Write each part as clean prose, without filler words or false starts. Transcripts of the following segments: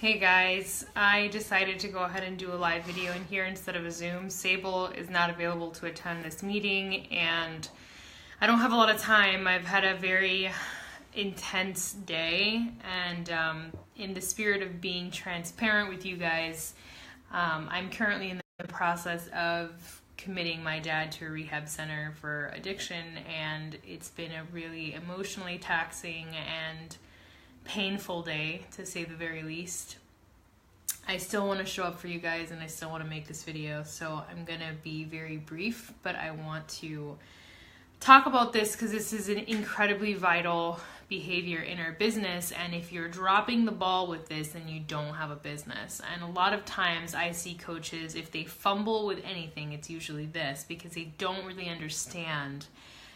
Hey guys, I decided to go ahead and do a live video in here instead of a Zoom. Sable is not available to attend this meeting and I don't have a lot of time. I've had a very intense day and in the spirit of being transparent with you guys, I'm currently in the process of committing my dad to a rehab center for addiction, and it's been a really emotionally taxing and painful day, to say the very least. I still want to show up for you guys and I still want to make this video, so I'm gonna be very brief, but I want to talk about this because this is an incredibly vital behavior in our business, and if you're dropping the ball with this, then you don't have a business. And a lot of times I see coaches, if they fumble with anything, it's usually this, because they don't really understand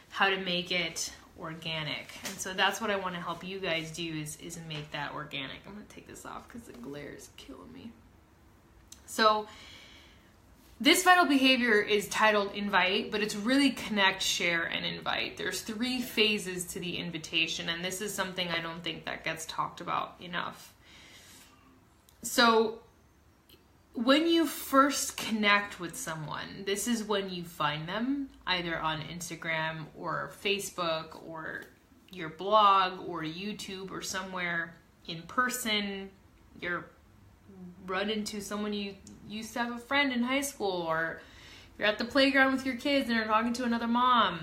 how to make it organic. And so that's what I want to help you guys do, is make that organic. I'm going to take this off because the glare is killing me. So this vital behavior is titled invite, but it's really connect, share, and invite. There's 3 phases to the invitation, and this is something I don't think that gets talked about enough. So when you first connect with someone, this is when you find them, either on Instagram or Facebook or your blog or YouTube or somewhere in person. You're run into someone you used to have a friend in high school, or you're at the playground with your kids and you're talking to another mom.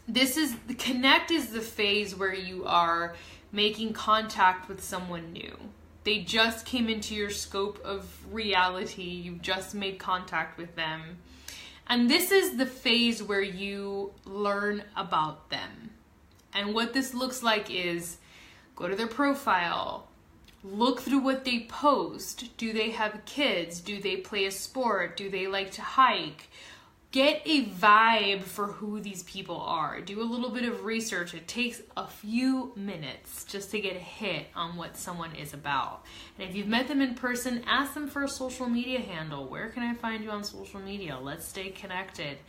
The connect is the phase where you are making contact with someone new. They just came into your scope of reality. You've just made contact with them. And this is the phase where you learn about them. And what this looks like is go to their profile, look through what they post. Do they have kids? Do they play a sport? Do they like to hike? Get a vibe for who these people are. Do a little bit of research. It takes a few minutes just to get a hit on what someone is about. And if you've met them in person, ask them for a social media handle. Where can I find you on social media? Let's stay connected.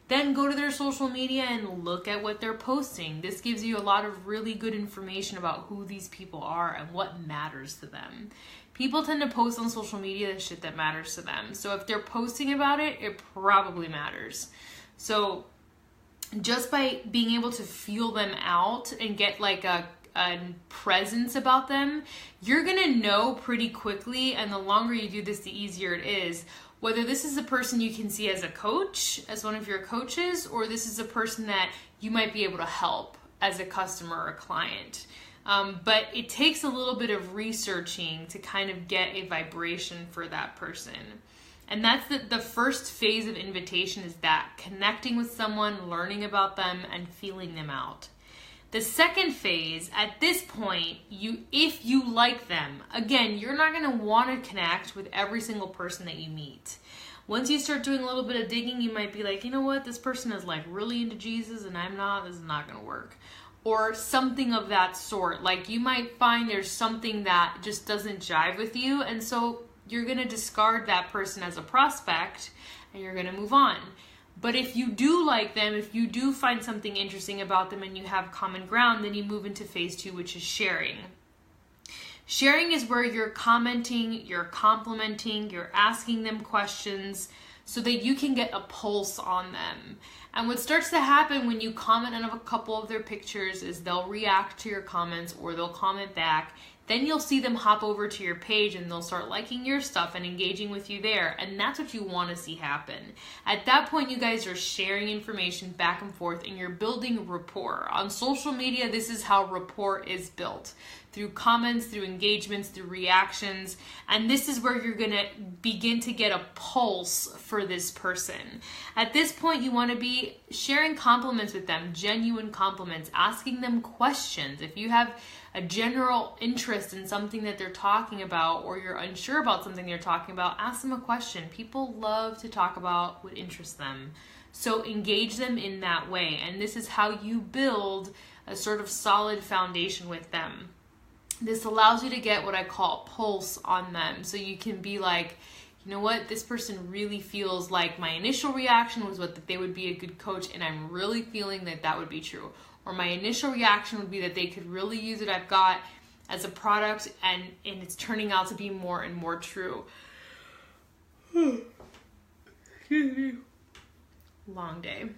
Then go to their social media and look at what they're posting. This gives you a lot of really good information about who these people are and what matters to them. People tend to post on social media the shit that matters to them. So if they're posting about it, it probably matters. So just by being able to feel them out and get like a presence about them, you're gonna know pretty quickly, and the longer you do this, the easier it is, whether this is a person you can see as a coach, as one of your coaches, or this is a person that you might be able to help as a customer or a client. But it takes a little bit of researching to kind of get a vibration for that person. And that's the first phase of invitation, is that connecting with someone, learning about them, and feeling them out. The second phase, at this point, if you like them, again, you're not going to want to connect with every single person that you meet. Once you start doing a little bit of digging, you might be like, you know what, this person is like really into Jesus and I'm not, this is not going to work. Or something of that sort. Like, you might find there's something that just doesn't jive with you, and so you're going to discard that person as a prospect and you're going to move on. But if you do like them, if you do find something interesting about them and you have common ground, then you move into phase 2, which is sharing. Sharing is where you're commenting, you're complimenting, you're asking them questions so that you can get a pulse on them. And what starts to happen when you comment on a couple of their pictures is they'll react to your comments or they'll comment back. Then you'll see them hop over to your page and they'll start liking your stuff and engaging with you there. And that's what you want to see happen. At that point, you guys are sharing information back and forth and you're building rapport. On social media, this is how rapport is built. Through comments, through engagements, through reactions. And this is where you're going to begin to get a pulse for this person. At this point, you want to be sharing compliments with them, genuine compliments, asking them questions. If you have a general interest in something that they're talking about, or you're unsure about something they're talking about, ask them a question. People love to talk about what interests them. So engage them in that way. And this is how you build a sort of solid foundation with them. This allows you to get what I call pulse on them. So you can be like, you know what, this person really feels like my initial reaction was that they would be a good coach, and I'm really feeling that that would be true. Or my initial reaction would be that they could really use what I've got as a product, and it's turning out to be more and more true. Excuse me. Long day.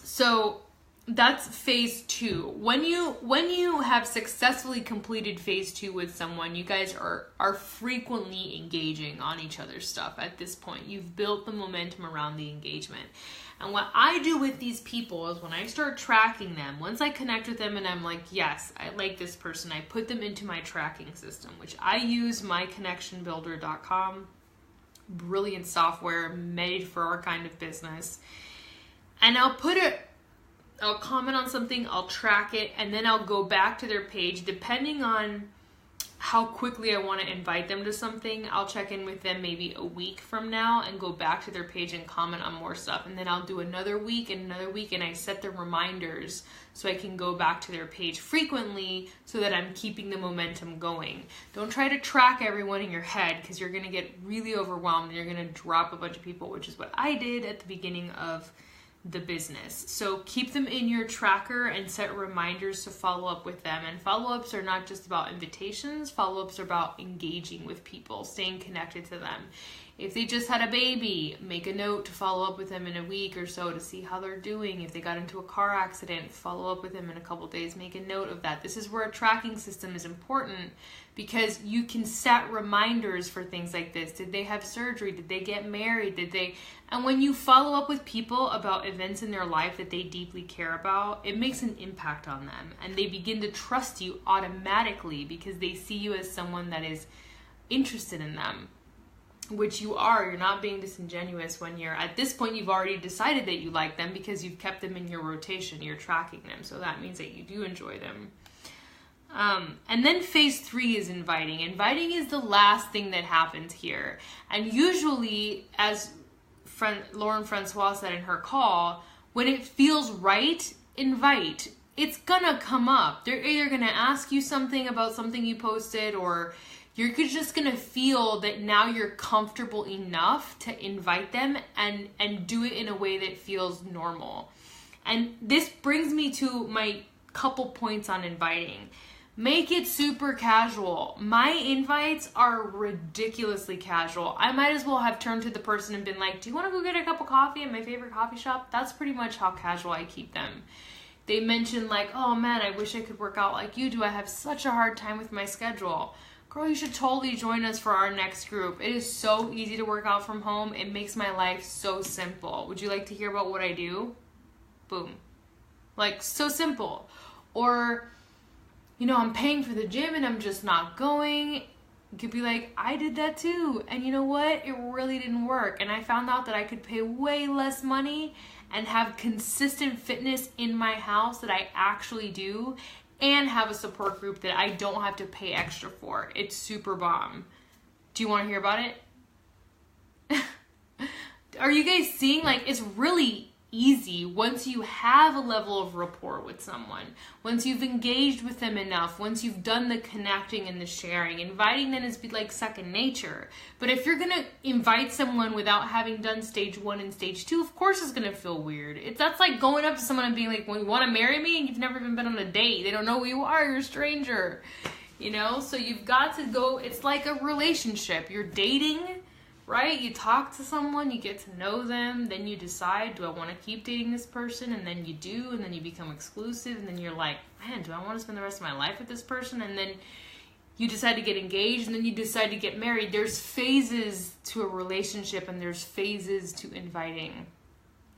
So that's phase 2. When you have successfully completed phase 2 with someone, you guys are frequently engaging on each other's stuff at this point. You've built the momentum around the engagement. And what I do with these people is when I start tracking them, once I connect with them and I'm like, yes, I like this person, I put them into my tracking system, which I use myconnectionbuilder.com. Brilliant software made for our kind of business. And I'll comment on something, I'll track it, and then I'll go back to their page. Depending on how quickly I want to invite them to something, I'll check in with them maybe a week from now and go back to their page and comment on more stuff. And then I'll do another week, and I set the reminders so I can go back to their page frequently so that I'm keeping the momentum going. Don't try to track everyone in your head, because you're going to get really overwhelmed and you're going to drop a bunch of people, which is what I did at the beginning of the business. So keep them in your tracker and set reminders to follow up with them. And follow-ups are not just about invitations. Follow-ups are about engaging with people, staying connected to them. If they just had a baby, make a note to follow up with them in a week or so to see how they're doing. If they got into a car accident, follow up with them in a couple days. Make a note of that. This is where a tracking system is important, because you can set reminders for things like this. Did they have surgery? Did they get married? And when you follow up with people about events in their life that they deeply care about, it makes an impact on them. And they begin to trust you automatically because they see you as someone that is interested in them, which you are. You're not being disingenuous when at this point, you've already decided that you like them because you've kept them in your rotation. You're tracking them. So that means that you do enjoy them. And then phase 3 is inviting. Inviting is the last thing that happens here. And usually, as Lauren Francois said in her call, when it feels right, invite. It's gonna come up. They're either gonna ask you something about something you posted, or you're just gonna feel that now you're comfortable enough to invite them and do it in a way that feels normal. And this brings me to my couple points on inviting. Make it super casual. My invites are ridiculously casual. I might as well have turned to the person and been like, do you want to go get a cup of coffee at my favorite coffee shop? That's pretty much how casual I keep them. They mention like, oh man, I wish I could work out like you do. I have such a hard time with my schedule. Girl, you should totally join us for our next group. It is so easy to work out from home. It makes my life so simple. Would you like to hear about what I do? Boom. Like, so simple. Or, you know, I'm paying for the gym and I'm just not going. You could be like, I did that too. And you know what? It really didn't work. And I found out that I could pay way less money and have consistent fitness in my house that I actually do, and have a support group that I don't have to pay extra for. It's super bomb. Do you want to hear about it? Are you guys seeing? Like, it's really easy once you have a level of rapport with someone, once you've engaged with them enough, once you've done the connecting and the sharing. Inviting them is like second nature. But if you're gonna invite someone without having done stage 1 and stage 2, of course it's gonna feel weird. That's like going up to someone and being like, well, you want to marry me? And you've never even been on a date. They don't know who you are. You're a stranger, you know? So you've got to go. It's like a relationship. You're dating, right? You talk to someone, you get to know them, then you decide, do I want to keep dating this person? And then you do, and then you become exclusive, and then you're like, man, do I want to spend the rest of my life with this person? And then you decide to get engaged, and then you decide to get married. There's phases to a relationship, and there's phases to inviting.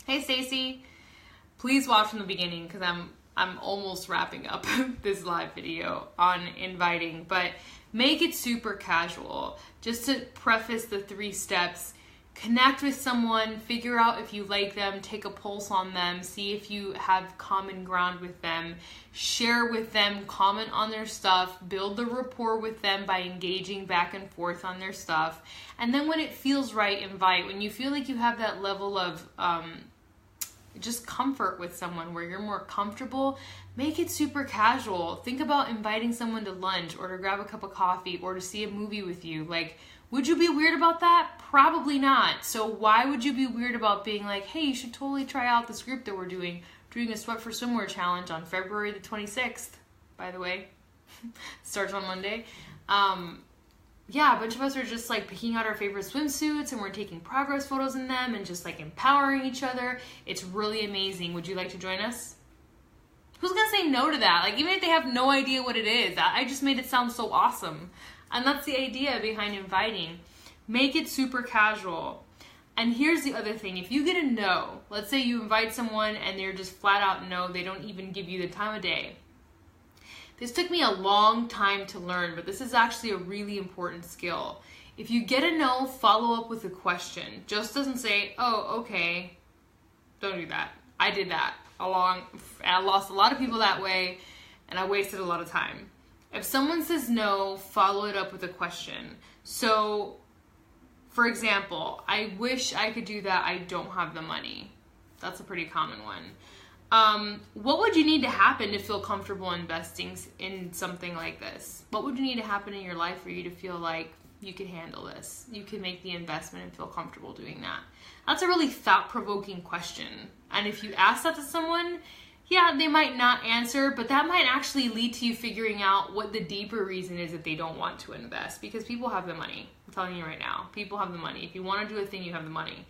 Hey, Stacy, please watch from the beginning, because I'm almost wrapping up this live video on inviting, but make it super casual. Just to preface the 3 steps, connect with someone, figure out if you like them, take a pulse on them, see if you have common ground with them, share with them, comment on their stuff, build the rapport with them by engaging back and forth on their stuff. And then when it feels right, invite. When you feel like you have that level of just comfort with someone where you're more comfortable, make it super casual. Think about inviting someone to lunch or to grab a cup of coffee or to see a movie with you. Like, would you be weird about that? Probably not. So why would you be weird about being like, hey, you should totally try out this group that we're doing a Sweat for Swimwear challenge on February the 26th, by the way. Starts on Monday. Yeah, a bunch of us are just like picking out our favorite swimsuits and we're taking progress photos in them and just like empowering each other. It's really amazing. Would you like to join us? Who's gonna say no to that? Like, even if they have no idea what it is, I just made it sound so awesome. And that's the idea behind inviting. Make it super casual. And here's the other thing. If you get a no, let's say you invite someone and they're just flat out no, they don't even give you the time of day. This took me a long time to learn, but this is actually a really important skill. If you get a no, follow up with a question. Just doesn't say, oh, okay. Don't do that. I did that. I lost a lot of people that way, and I wasted a lot of time. If someone says no, follow it up with a question. So, for example, I wish I could do that. I don't have the money. That's a pretty common one. What would you need to happen to feel comfortable investing in something like this? What would you need to happen in your life for you to feel like you could handle this? You could make the investment and feel comfortable doing that. That's a really thought-provoking question. And if you ask that to someone, yeah, they might not answer, but that might actually lead to you figuring out what the deeper reason is that they don't want to invest. Because people have the money. I'm telling you right now, people have the money. If you want to do a thing, you have the money.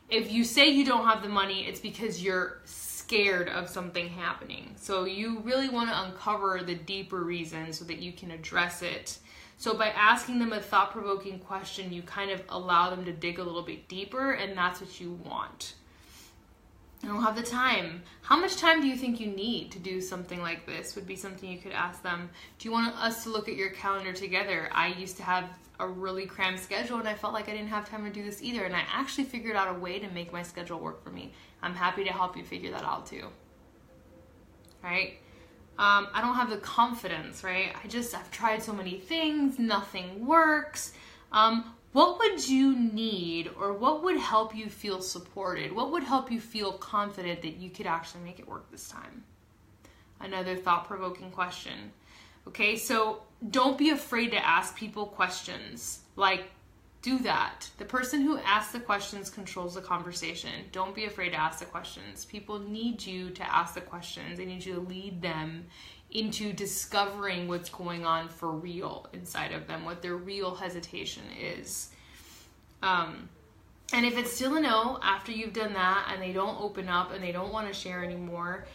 If you say you don't have the money, it's because you're scared of something happening. So you really want to uncover the deeper reason so that you can address it. So by asking them a thought-provoking question, you kind of allow them to dig a little bit deeper, and that's what you want. I don't have the time. How much time do you think you need to do something like this? Would be something you could ask them. Do you want us to look at your calendar together? I used to have a really crammed schedule and I felt like I didn't have time to do this either. And I actually figured out a way to make my schedule work for me. I'm happy to help you figure that out too. Right? I don't have the confidence, right? I've tried so many things. Nothing works. What would you need, or what would help you feel supported? What would help you feel confident that you could actually make it work this time? Another thought-provoking question. Okay, so don't be afraid to ask people questions. Like, do that. The person who asks the questions controls the conversation. Don't be afraid to ask the questions. People need you to ask the questions. They need you to lead them into discovering what's going on for real inside of them, what their real hesitation is. And if it's still a no after you've done that and they don't open up and they don't want to share anymore,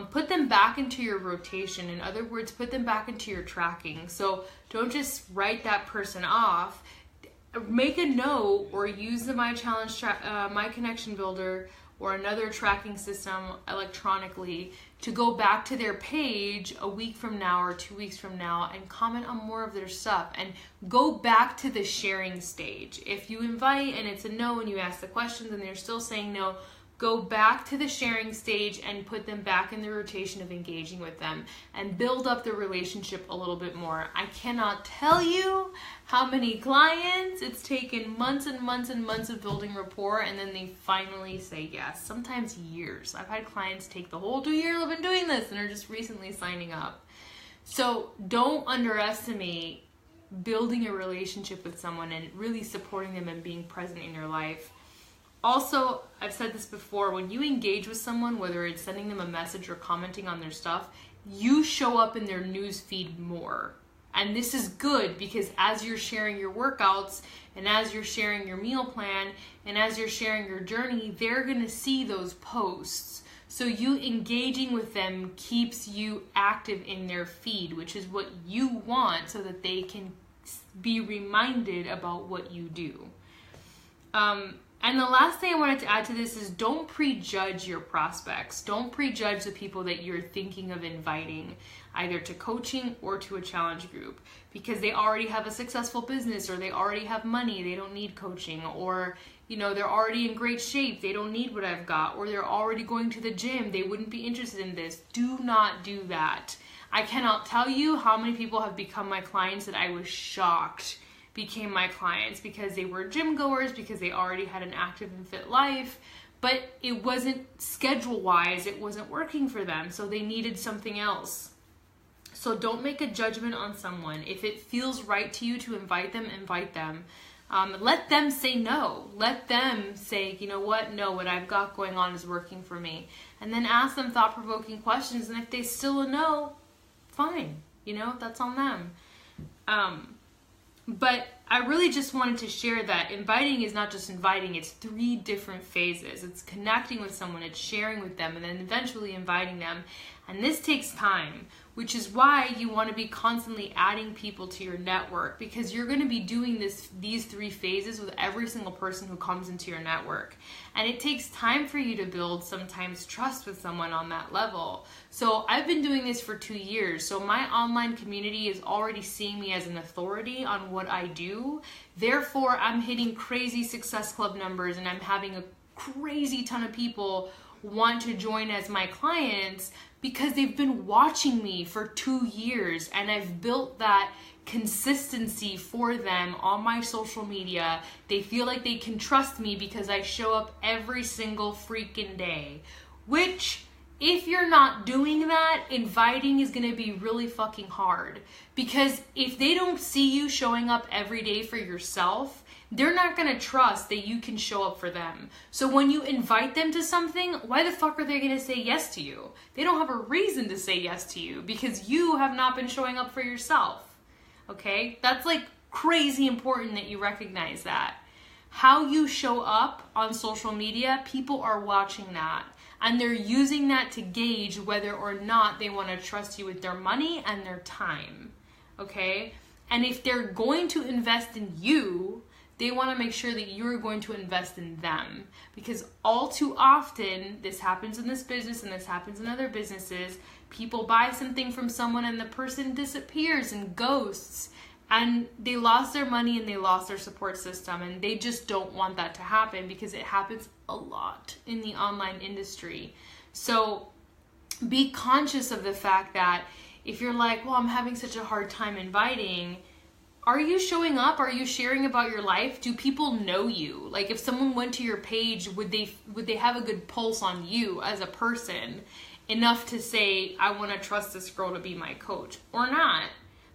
put them back into your rotation. In other words, put them back into your tracking. So don't just write that person off. Make a note or use the My Challenge, My Connection Builder, or another tracking system electronically to go back to their page a week from now or 2 weeks from now and comment on more of their stuff and go back to the sharing stage. If you invite and it's a no and you ask the questions and they're still saying no, go back to the sharing stage and put them back in the rotation of engaging with them and build up the relationship a little bit more. I cannot tell you how many clients it's taken months and months and months of building rapport and then they finally say yes. Sometimes years. I've had clients take the whole 2 years I've been doing this and are just recently signing up. So don't underestimate building a relationship with someone and really supporting them and being present in your life. Also, I've said this before, when you engage with someone, whether it's sending them a message or commenting on their stuff, you show up in their news feed more. And this is good because as you're sharing your workouts and as you're sharing your meal plan and as you're sharing your journey, they're going to see those posts. So you engaging with them keeps you active in their feed, which is what you want so that they can be reminded about what you do. And the last thing I wanted to add to this is don't prejudge your prospects. Don't prejudge the people that you're thinking of inviting either to coaching or to a challenge group because they already have a successful business or they already have money. They don't need coaching, or they're already in great shape. They don't need what I've got, or they're already going to the gym. They wouldn't be interested in this. Do not do that. I cannot tell you how many people have become my clients that I was shocked became my clients because they were gym goers, because they already had an active and fit life, but it wasn't schedule-wise, it wasn't working for them, so they needed something else. So don't make a judgment on someone. If it feels right to you to invite them, invite them. Let them say no. Let them say, you know what, no, what I've got going on is working for me. And then ask them thought-provoking questions, and if they still a no, fine. That's on them. But I really just wanted to share that inviting is not just inviting, it's 3 different phases. It's connecting with someone, it's sharing with them, and then eventually inviting them. And this takes time, which is why you want to be constantly adding people to your network, because you're going to be doing these 3 phases with every single person who comes into your network. And it takes time for you to build sometimes trust with someone on that level. So I've been doing this for 2 years. So my online community is already seeing me as an authority on what I do. Therefore, I'm hitting crazy Success Club numbers, and I'm having a crazy ton of people want to join as my clients because they've been watching me for 2 years, and I've built that consistency for them on my social media. They feel like they can trust me because I show up every single freaking day, which, if you're not doing that, inviting is going to be really fucking hard, because if they don't see you showing up every day for yourself, they're not going to trust that you can show up for them. So when you invite them to something, why the fuck are they going to say yes to you? They don't have a reason to say yes to you because you have not been showing up for yourself. Okay? That's like crazy important that you recognize that. How you show up on social media, people are watching that. And they're using that to gauge whether or not they want to trust you with their money and their time. Okay? And if they're going to invest in you, they want to make sure that you're going to invest in them, because all too often, this happens in this business and this happens in other businesses, people buy something from someone and the person disappears and ghosts, and they lost their money and they lost their support system, and they just don't want that to happen because it happens a lot in the online industry. So be conscious of the fact that if you're like, well, I'm having such a hard time inviting, are you showing up? Are you sharing about your life? Do people know you? Like, if someone went to your page, would they have a good pulse on you as a person enough to say, I want to trust this girl to be my coach, or not?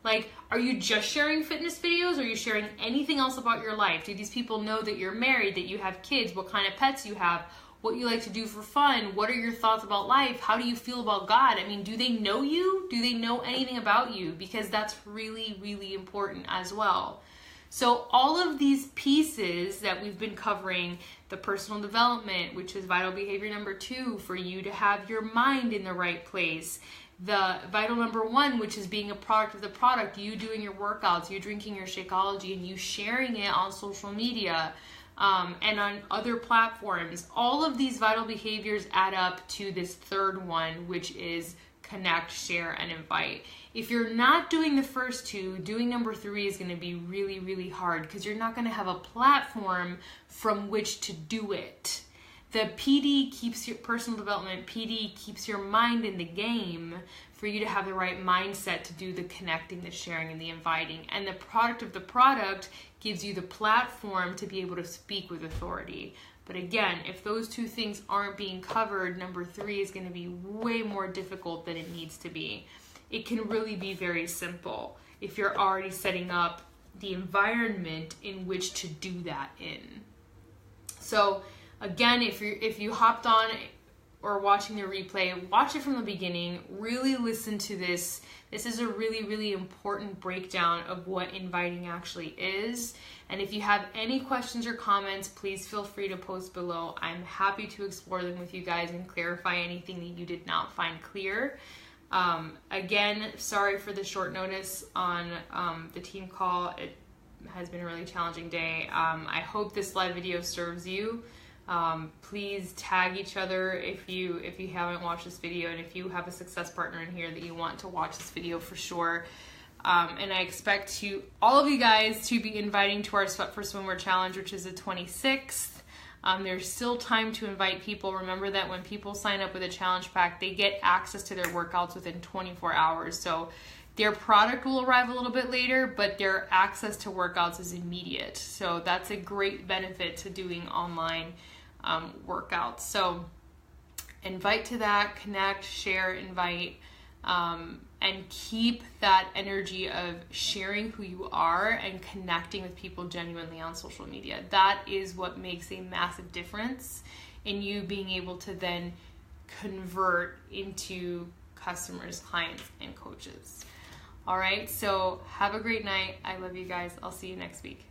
Like, are you just sharing fitness videos? Or are you sharing anything else about your life? Do these people know that you're married, that you have kids, what kind of pets you have, what you like to do for fun? What are your thoughts about life? How do you feel about God? I mean, do they know you? Do they know anything about you? Because that's really, really important as well. So all of these pieces that we've been covering, the personal development, which is vital behavior number 2, for you to have your mind in the right place. The vital number 1, which is being a product of the product, you doing your workouts, you drinking your Shakeology, and you sharing it on social media. And on other platforms. All of these vital behaviors add up to this 3rd one, which is connect, share, and invite. If you're not doing the first 2, doing number 3 is going to be really, really hard, because you're not going to have a platform from which to do it. The PD keeps your personal development, PD keeps your mind in the game for you to have the right mindset to do the connecting, the sharing, and the inviting. And the product of the product gives you the platform to be able to speak with authority. But again, if those 2 things aren't being covered, number 3 is going to be way more difficult than it needs to be. It can really be very simple if you're already setting up the environment in which to do that in. So again, if you hopped on or watching the replay, watch it from the beginning. Really listen to this. This is a really, really important breakdown of what inviting actually is. And if you have any questions or comments, please feel free to post below. I'm happy to explore them with you guys and clarify anything that you did not find clear. Again, sorry for the short notice on the team call. It has been a really challenging day. I hope this live video serves you. Please tag each other if you haven't watched this video, and if you have a success partner in here that you want to watch this video for sure. And I expect all of you guys to be inviting to our Sweat for Swimwear Challenge, which is the 26th. There's still time to invite people. Remember that when people sign up with a challenge pack, they get access to their workouts within 24 hours. So their product will arrive a little bit later, but their access to workouts is immediate. So that's a great benefit to doing online workouts. So invite to that, connect, share, invite, and keep that energy of sharing who you are and connecting with people genuinely on social media. That is what makes a massive difference in you being able to then convert into customers, clients, and coaches. All right, so have a great night. I love you guys. I'll see you next week.